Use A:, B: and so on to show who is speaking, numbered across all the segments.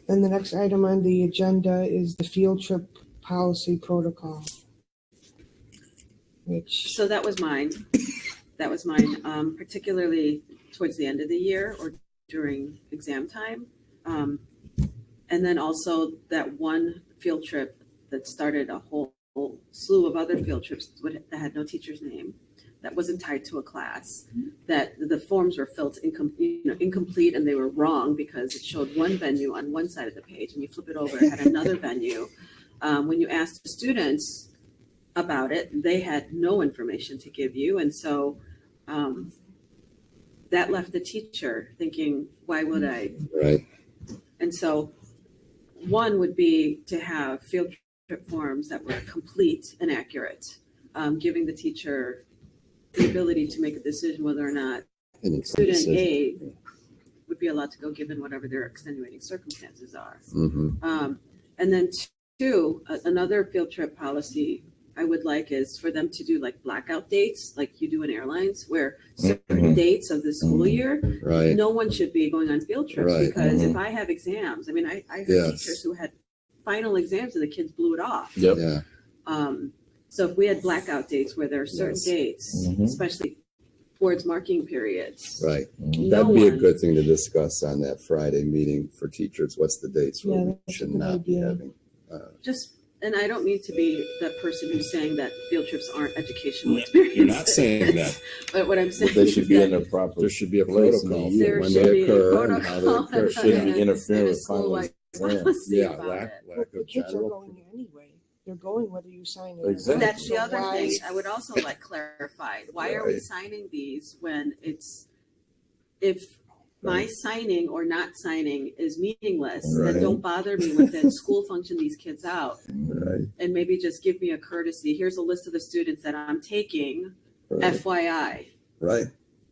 A: Then the next item on the agenda is the field trip policy protocol.
B: So that was mine. That was mine, particularly towards the end of the year or during exam time. And then also that one field trip that started a whole slew of other field trips that had no teacher's name, that wasn't tied to a class, that the forms were filled incomplete, and they were wrong because it showed one venue on one side of the page, and you flip it over, it had another venue. When you asked the students about it, they had no information to give you, and so that left the teacher thinking, why would I?
C: Right.
B: And so one would be to have field trip forms that were complete and accurate, giving the teacher the ability to make a decision whether or not student A would be allowed to go given whatever their extenuating circumstances are.
C: Mm-hmm.
B: And then two, another field trip policy I would like is for them to do like blackout dates, like you do in airlines, where certain dates of the school year,
C: Right.
B: no one should be going on field trips,
C: Right.
B: because if I have exams, I mean, I heard teachers who had final exams and the kids blew it off.
C: Yep. Yeah.
B: So if we had blackout dates where there are certain dates, especially towards marking periods.
C: Right.
B: No
C: That'd be a
B: one-
C: good thing to discuss on that Friday meeting for teachers. What's the dates where we
A: that's
C: should
A: a good
C: not be
A: idea.
C: having?
B: And I don't mean to be the person who's saying that field trips aren't educational experiences.
D: You're not saying that.
B: But what I'm saying
D: But they
B: is
D: should be in
B: that
D: their proper.
C: There should be a
D: place in the
C: protocol
D: year.
C: for when
B: there
C: they
B: should be a
C: occur and how they
B: protocol
C: occur.
B: and
D: Shouldn't
B: a-
D: be interfering
B: and a
D: with final
B: school-wide
D: exam.
B: policy
C: Yeah,
B: about
C: lack
B: it.
C: of
A: The kids are
C: general.
A: going there anyway. They're going whether you sign it or
D: Exactly.
A: not.
B: That's the
A: So
B: other
A: why-
B: thing I would also like clarified. Why are we
C: Right.
B: signing these when if my signing or not signing is meaningless,
C: Right.
B: then don't bother me with it. School function these kids out
C: Right.
B: and maybe just give me a courtesy. Here's a list of the students that I'm taking,
C: Right.
B: FYI.
C: Right.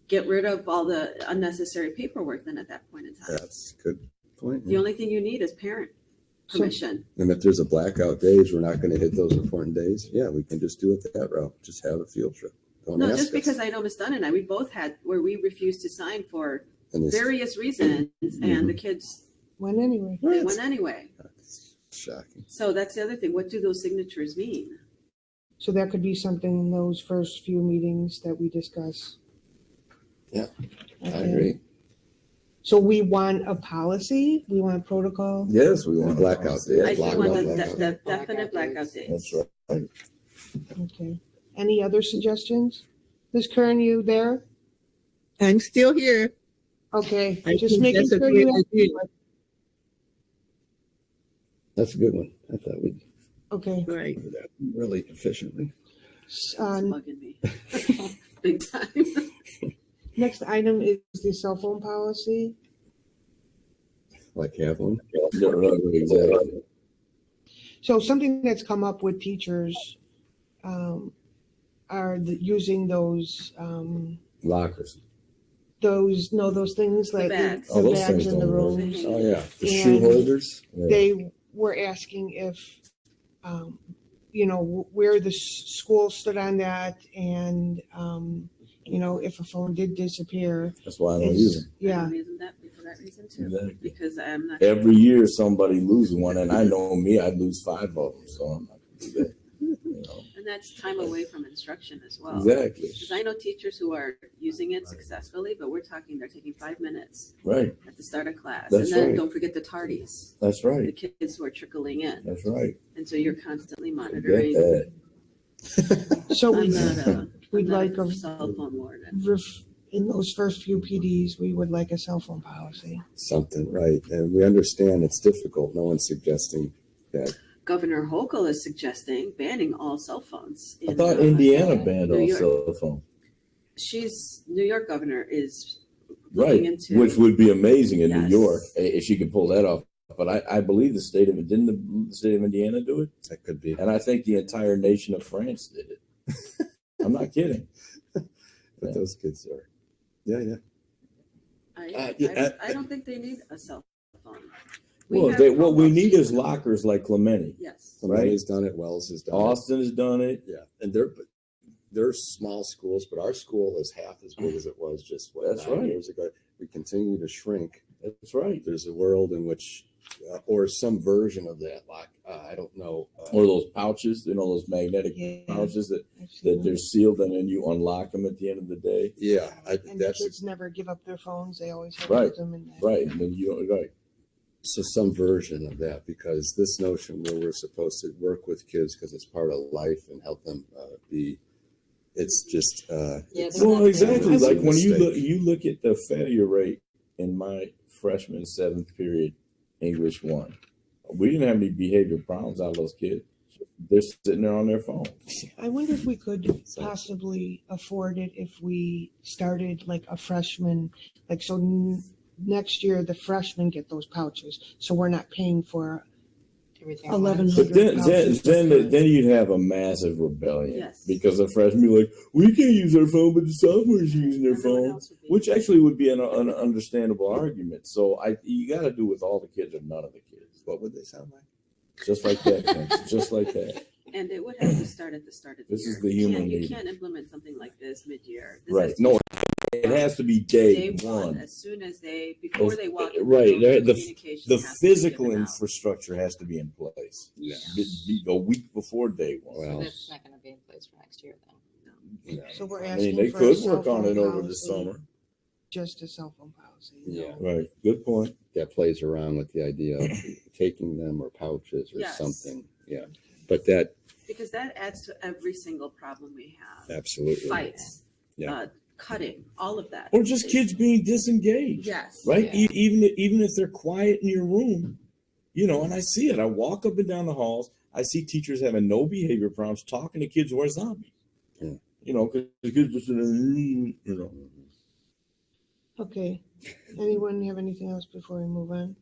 B: Get rid of all the unnecessary paperwork then at that point in time.
C: That's a good point.
B: The only thing you need is parent permission.
C: And if there's a blackout days, we're not going to hit those important days. Yeah, we can just do it that route. Just have a field trip. Don't
B: No,
C: ask
B: just
C: us.
B: because I know Ms. Dunn and I, we both had where we refused to sign for
C: And it's
B: various reasons, and the kids,
A: When anyway.
B: they went anyway.
C: that's shocking.
B: So that's the other thing. What do those signatures mean?
A: So that could be something in those first few meetings that we discuss.
C: Yeah, I
A: Okay.
C: agree.
A: So we want a policy, we want protocol.
D: Yes, we
C: And
D: want
C: blackout
D: day.
C: days.
B: I think
C: blackout,
B: want
C: blackout.
B: the definite blackout dates.
D: That's right.
A: Okay. Any other suggestions? Ms. Kern, you there?
E: I'm still here.
A: Okay,
E: I
A: just
E: think
A: making
E: that's a
A: sure
E: great
A: you.
E: idea.
C: That's a good one. I thought we'd
A: Okay.
E: Right.
C: do that really efficiently.
B: It's
A: Um,
B: bugging me. Big time.
A: next item is the cell phone policy.
C: Like have one.
D: Yeah, right, exactly.
A: So something that's come up with teachers are using those
D: Lockers.
A: those things like
B: bags.
A: the
D: Oh, those
A: bags
D: things
A: in the
D: don't work.
A: rooms.
D: Oh, yeah.
C: The
A: And
C: shoe holders.
D: Yeah.
A: They were asking if, where the school stood on that, and if a phone did disappear.
D: That's why I don't use them.
A: Yeah.
B: I'm using that for that reason too.
D: Exactly.
B: Because I'm not.
D: Every year somebody loses one, and I know me, I'd lose 5 of them, so I'm not gonna do that. You know?
B: And that's time away from instruction as well.
D: Exactly.
B: Because I know teachers who are using it successfully, but we're talking they're taking 5 minutes
D: Right.
B: at the start of class.
D: That's
B: and then
D: right.
B: don't forget the tardies,
D: That's
B: the
D: right.
B: kids who are trickling in.
D: That's right.
B: And so you're constantly
D: Forget
B: monitoring.
D: that.
A: So
B: I'm not a,
A: we'd
B: I'm not
A: like a
B: cell phone warden.
A: in those first few PDs, we would like a cell phone policy.
C: Something, right. And we understand it's difficult. No one's suggesting that.
B: Governor Hochul is suggesting banning all cell phones.
D: I thought Indiana banned
B: New
D: all
B: York.
D: cell phone.
B: New York governor is looking
D: Right,
B: into.
D: which would be amazing in New
B: Yes.
D: York if she could pull that off. But I believe the state of didn't the state of Indiana do it,
C: That could be.
D: and I think the entire nation of France did it. I'm not kidding.
C: But those kids are. Yeah.
B: I don't think they need a cell phone.
D: Well,
B: have
D: what we
B: Chromebooks.
D: need is lockers like Clementi.
B: Yes.
C: Somebody has done it. Wells has done it.
D: Austin has done it.
C: Yeah, and they're small schools, but our school is half as big as it was just
D: That's
C: 9
D: right.
C: years ago. We continue to shrink.
D: That's right.
C: There's a world in which or some version of that lock. I don't know.
D: Or those pouches, those magnetic
A: Yeah.
D: pouches that
A: I've seen
D: they're
A: them.
D: sealed and then you unlock them at the end of the day.
C: Yeah,
A: And the
C: that's
A: kids never give up their phones. They always have
D: Right,
A: them in there.
D: Right. And then right.
C: so some version of that, because this notion where we're supposed to work with kids because it's part of life and help them be, it's just it's-
D: Well, exactly.
C: it's a
D: Like when
C: mistake.
D: you look at the failure rate in my freshman 7th period English 1, we didn't have any behavior problems out of those kids. They're sitting there on their phone.
A: I wonder if we could possibly afford it if we started like a freshman, like so next year the freshmen get those pouches, so we're not paying for
F: Everything.
A: 1,100
D: But then
A: pouches.
D: then you'd have a massive rebellion.
B: Yes.
D: Because the freshmen be like, we can't use our phone, but the sophomores using their
B: Everyone
D: phone.
B: else would be-
D: Which actually would be an understandable argument. So you got to do with all the kids or none of the kids.
C: What would they sound like?
D: Just like that, Vince. Just like that.
B: And it would have to start at the start of the
D: This
B: year.
D: is the human
B: You
D: need.
B: can't implement something like this mid-year. This
D: Right.
B: has to
D: No,
B: be
D: it has to be day
B: one.
D: one.
B: As soon as before they walk in
D: Right.
B: the
D: The
B: communication
D: The
B: has to be
D: physical
B: given out.
D: infrastructure has to be in place.
C: Yeah.
D: A week before day one.
C: Well,
F: So that's not going to be in place for next year then.
C: you know,
A: So we're
D: I
A: asking
D: mean, they
A: for
D: could
A: a
D: work
A: cell
D: on it
A: phone
D: over the
A: policy,
D: summer.
A: just a cell phone policy.
C: Yeah.
D: Right. Good point.
C: that plays around with the idea of taking them or pouches or
B: Yes.
C: something. Yeah, but that
B: Because that adds to every single problem we have.
C: absolutely.
B: Fights,
C: Yeah.
B: cutting, all of that.
D: Or just kids being disengaged.
B: Yes.
D: Right?
F: Yeah.
D: Even if they're quiet in your room, and I see it. I walk up and down the halls. I see teachers having no behavior problems, talking to kids who are zombies.
C: Yeah.
D: Because the kids just,
A: Okay. Anyone have anything else before we move on?